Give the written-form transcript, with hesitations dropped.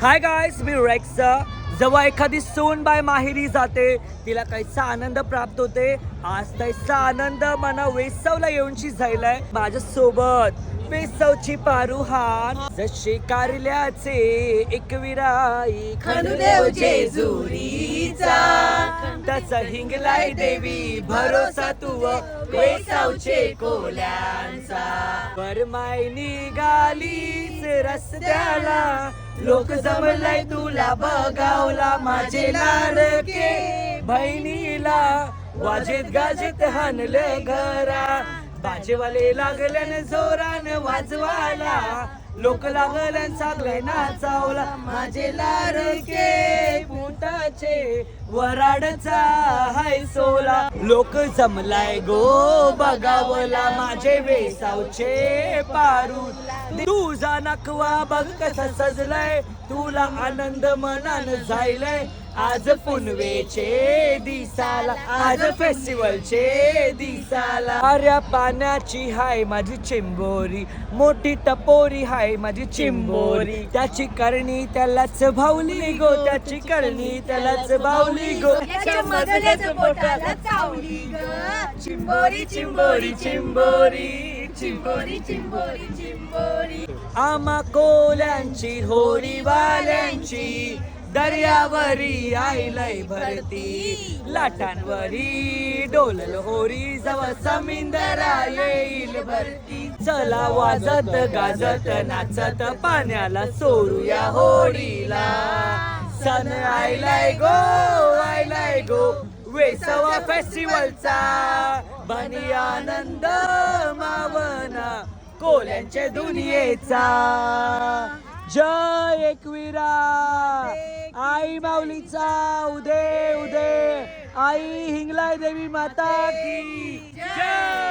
Hi guys, मी racks. जेव्हा एखादी सोनबाई माहेरी जाते तिला कैसा आनंद प्राप्त होते, आज तैसा आनंद मला वेसवला येऊनशी झालाय माझ्या सोबत. वेसवची पारुहान जशी कारल्याचे एकविराई खंडूदेव जेजुरीचा त्याचा हिंगलाय देवी भरोसा तू वेसावचे कोल्यांचा. बरमाई निघालीच रस्त्याला, लोक जमलाय तुला बघावला माझे लाडके बहिणीला. वाजेत गाजेत हाणलं घरा, बाजेवाले लागल्यान जोरान वाजवायला, लोक लागल्यान चांगले नाचावला माझे लाडके पोटाचे वराडचा हाय सोला. लोक जमलाय गो बघावला माझे वेसावचे पारू. तुझा नकवा बघ कसा सजलाय, तुला आनंद मनान जायलाय. आज पुनवेचे दिसाला, आज फेस्टिवलचे दिसाला. आर्या पाण्याची हाय माझी चिंबोरी, मोठी टपोरी हाय माझी चिंबोरी. त्याची करणी त्यालाच भावली गो, त्याची करणी त्यालाच भावली गो. त्याच्या मधल्याच पोटाला चावली ग. चिंबोरी चिंबोरी चिंबोरी चिंबोरी चिंबोरी चिंबोरी. आम्हा कोल्यांची होरी वाल्यांची, दर्यावरी आईलय भरती, लाटांवरी डोलल होरी जवळ समिंदरा येईल भरती. चला वाजत गाजत नाचत पाण्याला सोडूया होडीला. सण आयलाय गो वेसवा फेस्टिवलचा, बनी आनंद मावना कोल्यांच्या दुनियेचा. जय एकविरा आई माऊलीचा उदे उदे, आई हिंगलाय देवी माता की जय.